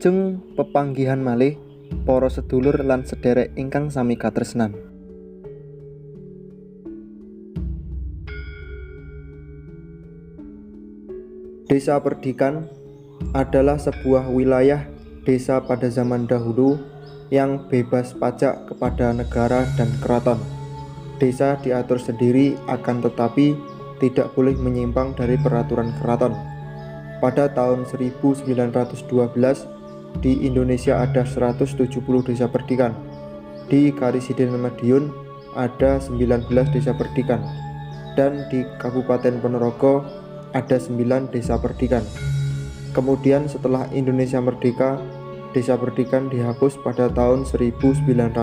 Wilujeng pepanggihan malih para sedulur lan sederek ingkang sami katresnan. Desa Perdikan adalah sebuah wilayah desa pada zaman dahulu yang bebas pajak kepada negara dan keraton. Desa diatur sendiri akan tetapi tidak boleh menyimpang dari peraturan keraton. Pada tahun 1912 di Indonesia ada 170 desa perdikan. Di Karisiden Madiun ada 19 desa perdikan. Dan di Kabupaten Ponorogo ada 9 desa perdikan. Kemudian setelah Indonesia merdeka, desa perdikan dihapus pada tahun 1946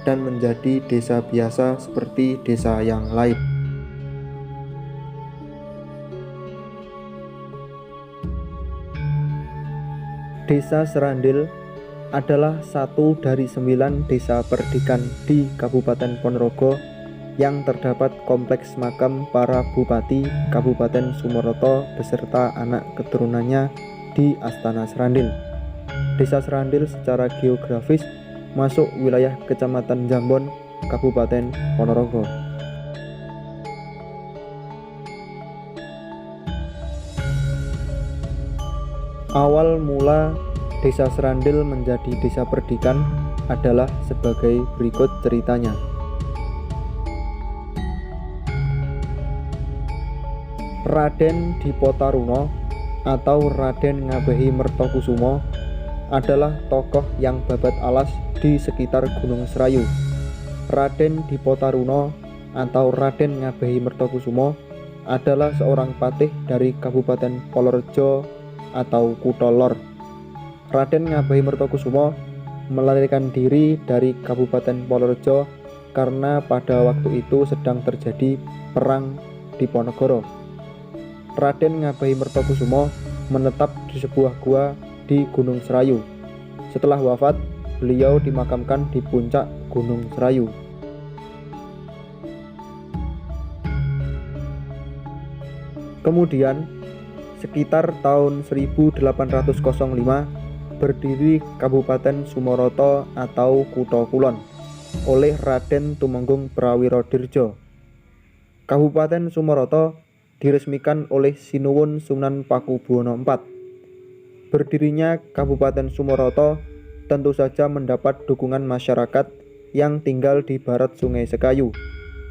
dan menjadi desa biasa seperti desa yang lain. Desa Serandil adalah satu dari 9 desa perdikan di Kabupaten Ponorogo yang terdapat kompleks makam para bupati Kabupaten Sumeroto beserta anak keturunannya di Astana Serandil. Desa Serandil secara geografis masuk wilayah Kecamatan Jambon, Kabupaten Ponorogo. Awal mula Desa Serandil menjadi desa perdikan adalah sebagai berikut ceritanya. Raden Dipotaruno atau Raden Ngabehi Mertokusumo adalah tokoh yang babat alas di sekitar Gunung Serayu. Raden Dipotaruno atau Raden Ngabehi Mertokusumo adalah seorang patih dari Kabupaten Polorejo atau Kutha Lor. Raden Ngabehi Mertokusumo melarikan diri dari Kabupaten Polorejo karena pada waktu itu sedang terjadi perang di Ponorogo. Raden Ngabehi Mertokusumo menetap di sebuah gua di Gunung Serayu. Setelah wafat, beliau dimakamkan di puncak Gunung Serayu. Kemudian sekitar tahun 1805 berdiri Kabupaten Sumeroto atau Kutha Kulon oleh Raden Tumenggung Prawirodirjo. Kabupaten Sumeroto diresmikan oleh Sinuwun Sunan Pakubuwono IV. Berdirinya Kabupaten Sumeroto tentu saja mendapat dukungan masyarakat yang tinggal di barat Sungai Sekayu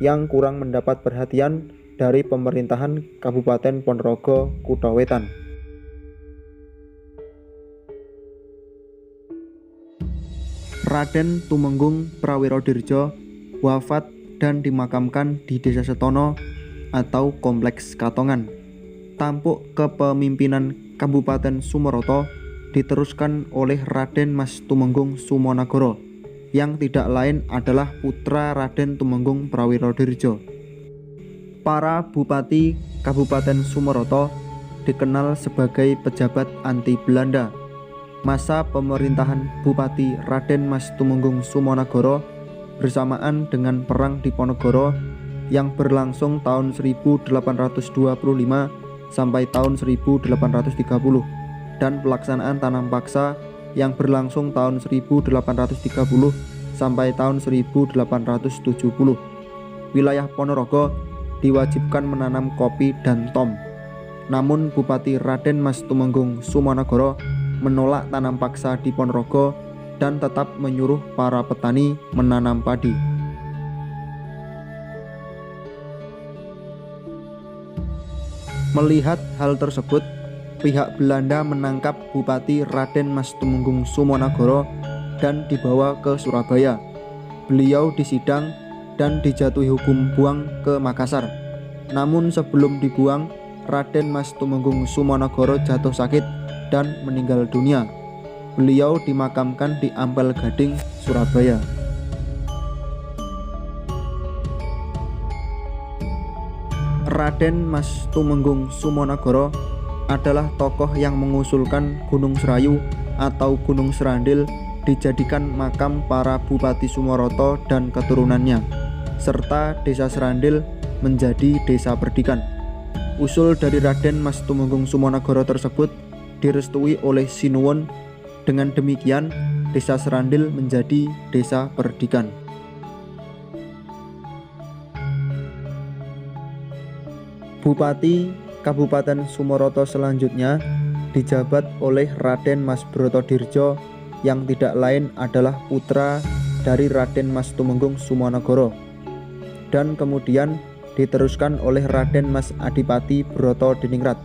yang kurang mendapat perhatian dari pemerintahan Kabupaten Ponorogo Kutha Wetan. Raden Tumenggung Prawirodirjo wafat dan dimakamkan di Desa Setono atau Kompleks Katongan. Tampuk kepemimpinan Kabupaten Sumeroto diteruskan oleh Raden Mas Tumenggung Sumonagoro yang tidak lain adalah putra Raden Tumenggung Prawirodirjo. Para bupati Kabupaten Sumeroto dikenal sebagai pejabat anti Belanda. Masa pemerintahan Bupati Raden Mas Tumenggung Sumonagoro bersamaan dengan perang di Ponorogo yang berlangsung tahun 1825 sampai tahun 1830 dan pelaksanaan tanam paksa yang berlangsung tahun 1830 sampai tahun 1870. Wilayah Ponorogo diwajibkan menanam kopi dan tom. Namun Bupati Raden Mas Tumenggung Sumonagoro menolak tanam paksa di Ponorogo dan tetap menyuruh para petani menanam padi. Melihat hal tersebut, pihak Belanda menangkap Bupati Raden Mas Tumenggung Sumonagoro dan dibawa ke Surabaya. Beliau disidang dan dijatuhi hukum buang ke Makassar. Namun sebelum dibuang, Raden Mas Tumenggung Sumonagoro jatuh sakit dan meninggal dunia. Beliau dimakamkan di Ampel Gading, Surabaya. Raden Mas Tumenggung Sumonagoro adalah tokoh yang mengusulkan Gunung Serayu atau Gunung Serandil dijadikan makam para Bupati Sumeroto dan keturunannya, serta Desa Serandil menjadi desa perdikan. Usul dari Raden Mas Tumenggung Sumonagoro tersebut direstui oleh Sinuwun. Dengan demikian, Desa Serandil menjadi desa perdikan. Bupati Kabupaten Sumoroto selanjutnya dijabat oleh Raden Mas Brotodirjo yang tidak lain adalah putra dari Raden Mas Tumenggung Sumonagoro, dan kemudian diteruskan oleh Raden Mas Adipati Brotodiningrat.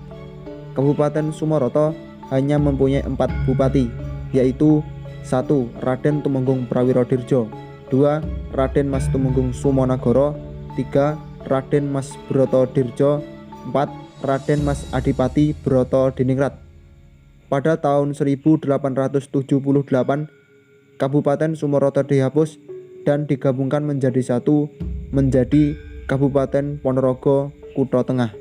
Kabupaten Sumoroto hanya mempunyai 4 bupati, yaitu 1. Raden Tumenggung Prawirodirjo, 2. Raden Mas Tumenggung Sumonagoro, 3. Raden Mas Brotodirjo, 4. Raden Mas Adipati Brotodiningrat. Pada tahun 1878, Kabupaten Sumoroto dihapus dan digabungkan menjadi satu, menjadi Kabupaten Ponorogo Kutha Tengah.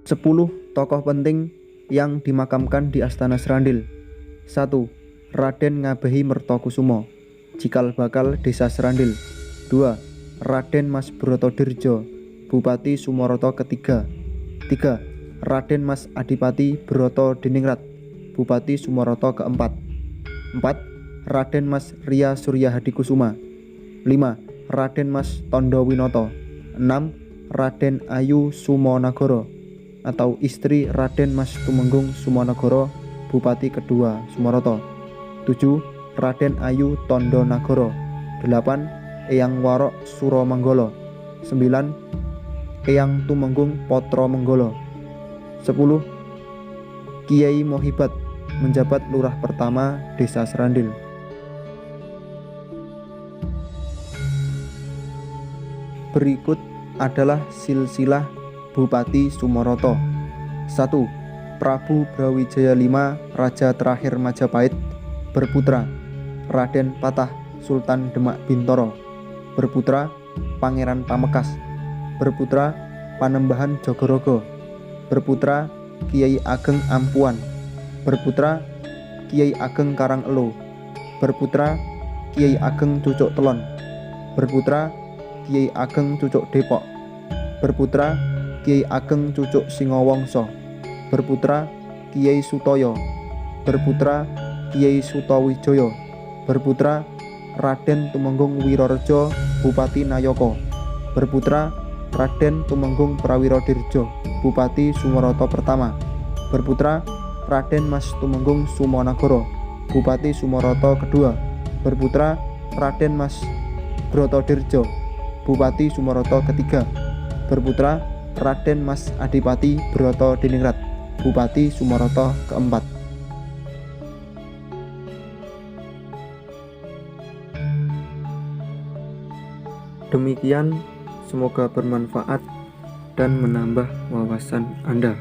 10 tokoh penting yang dimakamkan di Astana Serandil. 1. Raden Ngabehi Mertokusumo, cikal bakal Desa Serandil. 2. Raden Mas Brotodirjo, Bupati Sumoroto ketiga. 3. Raden Mas Adipati Brotodiningrat, Bupati Sumoroto keempat. 4. Raden Mas Ria Surya Hadikusuma. 5. Raden Mas Tondo Winoto. 6. Raden Ayu Sumonagoro atau istri Raden Mas Tumenggung Sumonagoro, Bupati kedua Sumoroto. 7. Raden Ayu Tondo Nagoro. 8. Eyang Warok Suromanggolo. 9. Eyang Tumenggung Potro Menggolo. 10. Kiai Mohibat menjabat lurah pertama Desa Serandil. Berikut adalah silsilah Bupati Sumoroto. 1. Prabu Brawijaya V, Raja terakhir Majapahit, berputra Raden Patah Sultan Demak Bintoro, berputra Pangeran Pamekas, berputra Panembahan Jogorogo, berputra Kiai Ageng Ampuan, berputra Kiai Ageng Karangelo, berputra Kiai Ageng Cucuk Telon, berputra Kiai Ageng Cucuk Depok, berputra Kiai Ageng Cucuk Singowongso, berputra Kiai Sutoyo, berputra Kiai Sutowijoyo, berputra Raden Tumenggung Wirorejo Bupati Nayoko, berputra Raden Tumenggung Prawirodirjo Bupati Sumoroto pertama, berputra Raden Mas Tumenggung Sumonagoro Bupati Sumoroto kedua, berputra Raden Mas Brotodirjo Bupati Sumoroto ketiga, berputra Raden Mas Adipati Brotodiningrat Bupati Sumoroto keempat. Demikian, semoga bermanfaat dan menambah wawasan Anda.